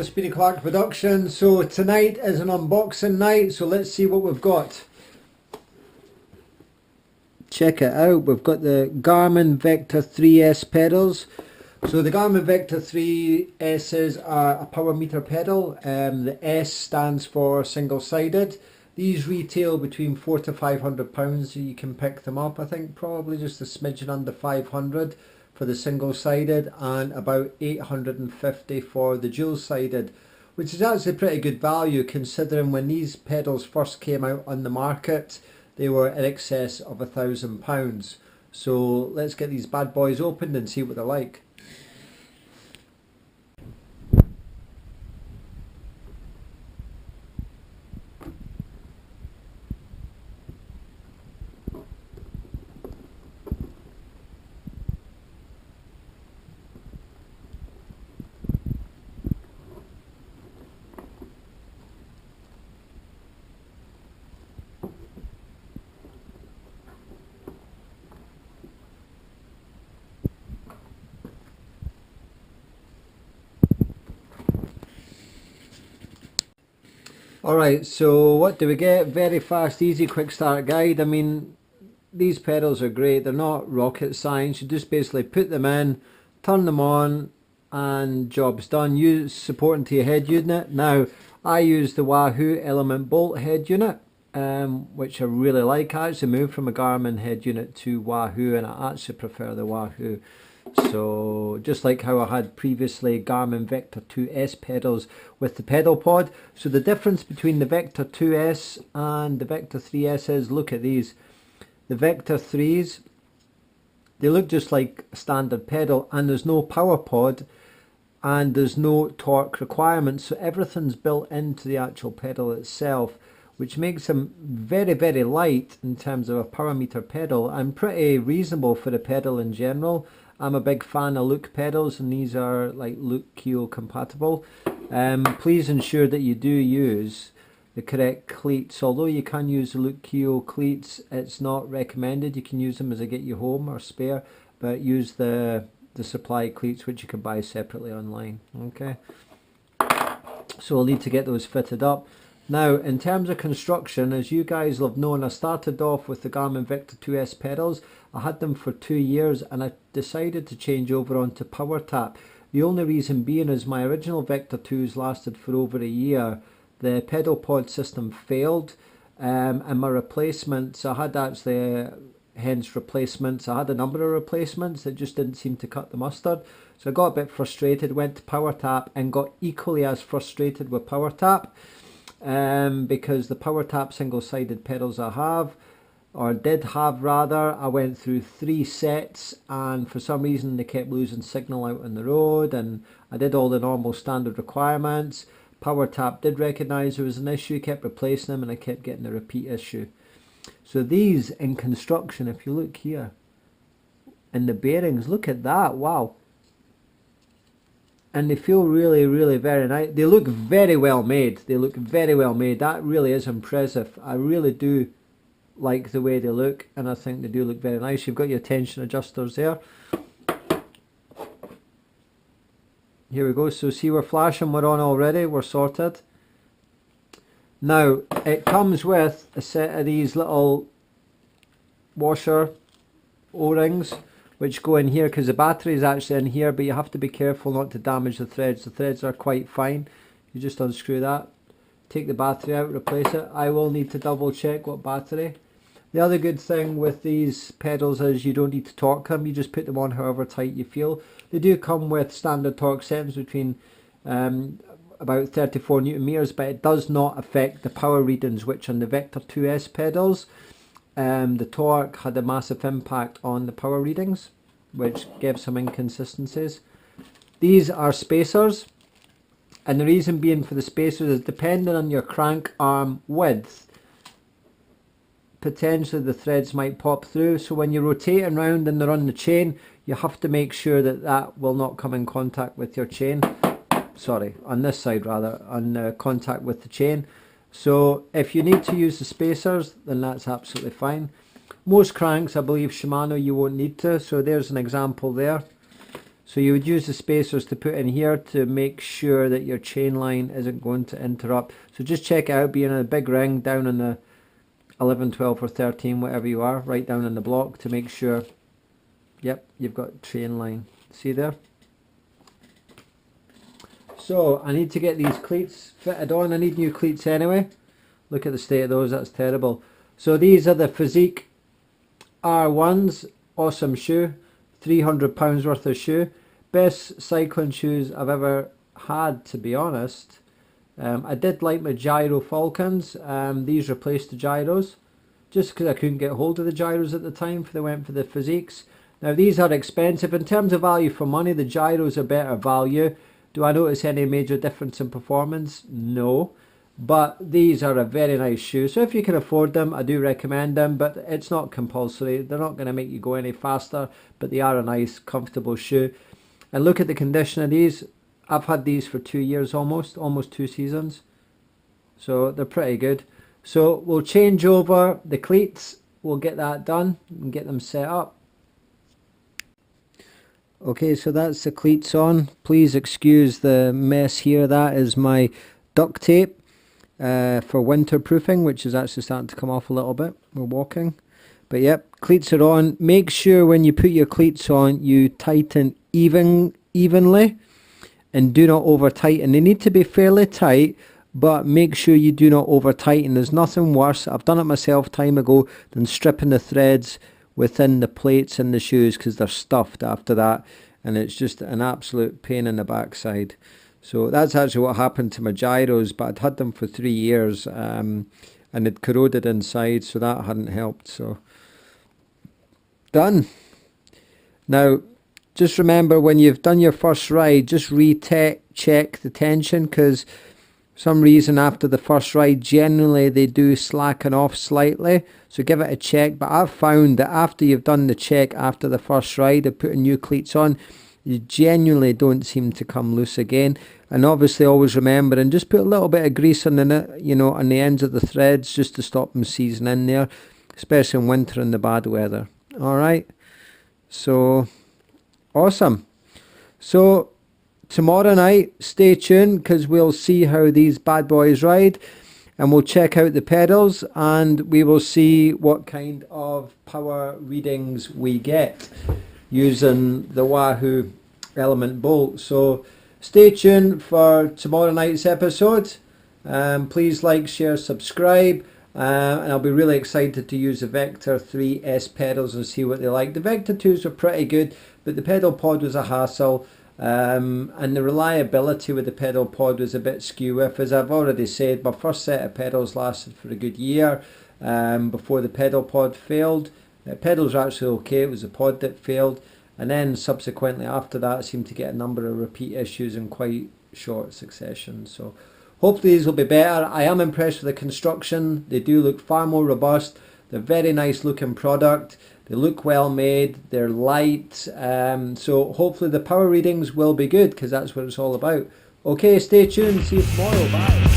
Speedy Clark production. So tonight is an unboxing night, so let's see what we've got. Check it out, we've got the Garmin Vector 3S pedals. So the Garmin Vector 3S's are a power meter pedal. The S stands for single-sided. These retail between £400 to £500, so you can pick them up. I think probably just a smidgen under 500 for the single-sided and about 850 for the dual-sided, which is actually pretty good value considering when these pedals first came out on the market they were in excess of £1,000. So let's get these bad boys opened and see what they're like. Alright, so what do we get? Very fast, easy, quick start guide. I mean, these pedals are great. They're not rocket science. You just basically put them in, turn them on, and job's done. Use supporting to your head unit. Now, I use the Wahoo Element Bolt head unit, which I really like. I actually moved from a Garmin head unit to Wahoo, and I actually prefer the Wahoo. So just like how I had previously Garmin Vector 2S pedals with the pedal pod. So the difference between the Vector 2S and the Vector 3S is, look at these. The Vector 3s, they look just like a standard pedal, and there's no power pod and there's no torque requirements. So everything's built into the actual pedal itself, which makes them very, very light in terms of a power meter pedal and pretty reasonable for the pedal in general. I'm a big fan of Look pedals, and these are like Look Keo compatible. Please ensure that you do use the correct cleats. Although you can use the Look Keo cleats, it's not recommended. You can use them as a get you home or spare, but use the supply cleats, which you can buy separately online. Okay, so we'll need to get those fitted up. Now, in terms of construction, as you guys will have known, I started off with the Garmin Vector 2S pedals. I had them for 2 years and I decided to change over onto Powertap. The only reason being is my original Vector 2s lasted for over a year. The pedal pod system failed, and my replacements, I had actually hence replacements. I had a number of replacements that just didn't seem to cut the mustard. So I got a bit frustrated, went to Powertap and got equally as frustrated with Powertap. Because the Powertap single-sided pedals I have, or did have rather, I went through 3 sets and for some reason they kept losing signal out on the road, and I did all the normal standard requirements. Powertap did recognise there was an issue, kept replacing them, and I kept getting a repeat issue. So these in construction, if you look here, and the bearings, look at that, wow. And they feel really, really very nice. They look very well made. They look very well made. That really is impressive. I really do like the way they look, and I think they do look very nice. You've got your tension adjusters there. Here we go. So see, we're flashing, we're on already, we're sorted. Now, it comes with a set of these little washer O-rings, which go in here because the battery is actually in here, but you have to be careful not to damage the threads. The threads are quite fine. You just unscrew that, take the battery out, replace it. I will need to double check what battery. The other good thing with these pedals is you don't need to torque them. You just put them on however tight you feel. They do come with standard torque settings between about 34 Newton meters, but it does not affect the power readings, which on the Vector 2S pedals, the torque had a massive impact on the power readings. which gives some inconsistencies. These are spacers, and the reason being for the spacers is depending on your crank arm width, potentially the threads might pop through. So when you're rotating around and they're on the chain, you have to make sure that that will not come in contact with your chain. Sorry, on this side rather, on contact with the chain. So if you need to use the spacers, then that's absolutely fine. Most cranks, I believe Shimano, you won't need to. So there's an example there. So you would use the spacers to put in here to make sure that your chain line isn't going to interrupt. So just check it out, being in a big ring down in the 11, 12 or 13, whatever you are, right down in the block to make sure, yep, you've got chain line. See there? So I need to get these cleats fitted on. I need new cleats anyway. Look at the state of those, that's terrible. So these are the Physique R1s, awesome shoe, £300 worth of shoe. Best cycling shoes I've ever had, to be honest. I did like my gyro Falcons. These replaced the gyros just because I couldn't get hold of the gyros at the time, for they went for the Physiques. Now these are expensive. In terms of value for money, the gyros are better value. Do I notice any major difference in performance? No. But these are a very nice shoe. So if you can afford them, I do recommend them, but it's not compulsory. They're not going to make you go any faster, but they are a nice, comfortable shoe. And look at the condition of these. I've had these for 2 years almost 2 seasons. So they're pretty good. So we'll change over the cleats. We'll get that done and get them set up. Okay, so that's the cleats on. Please excuse the mess here. That is my duct tape for winterproofing, which is actually starting to come off a little bit. We're walking. But yep, cleats are on. Make sure when you put your cleats on, you tighten evenly and do not over tighten. They need to be fairly tight, but make sure you do not over tighten. There's nothing worse, I've done it myself time ago, than stripping the threads within the plates in the shoes because they're stuffed after that, and it's just an absolute pain in the backside. So that's actually what happened to my gyros, but I'd had them for 3 years and it corroded inside, so that hadn't helped. So done. Now just remember, when you've done your first ride, just check the tension, because for some reason after the first ride generally they do slacken off slightly, so give it a check. But I've found that after you've done the check after the first ride of putting new cleats on, you genuinely don't seem to come loose again. And obviously always remember, and just put a little bit of grease on the, on the ends of the threads just to stop them seizing in there, especially in winter and the bad weather. Alright, so awesome. So tomorrow night, stay tuned, because we'll see how these bad boys ride, and we'll check out the pedals, and we will see what kind of power readings we get using the Wahoo Element Bolt. So stay tuned for tomorrow night's episode. Please like, share, subscribe, and I'll be really excited to use the Vector 3S pedals and see what they like. The Vector 2s are pretty good, but the pedal pod was a hassle. And the reliability with the pedal pod was a bit skew. As I've already said, my first set of pedals lasted for a good year before the pedal pod failed. Pedals are actually okay, it was the pod that failed, and then subsequently after that I seemed to get a number of repeat issues in quite short succession. So hopefully these will be better. I am impressed with the construction. They do look far more robust. They're very nice looking product. They look well made, they're light, so hopefully the power readings will be good, because that's what it's all about. Okay, stay tuned, see you tomorrow, bye.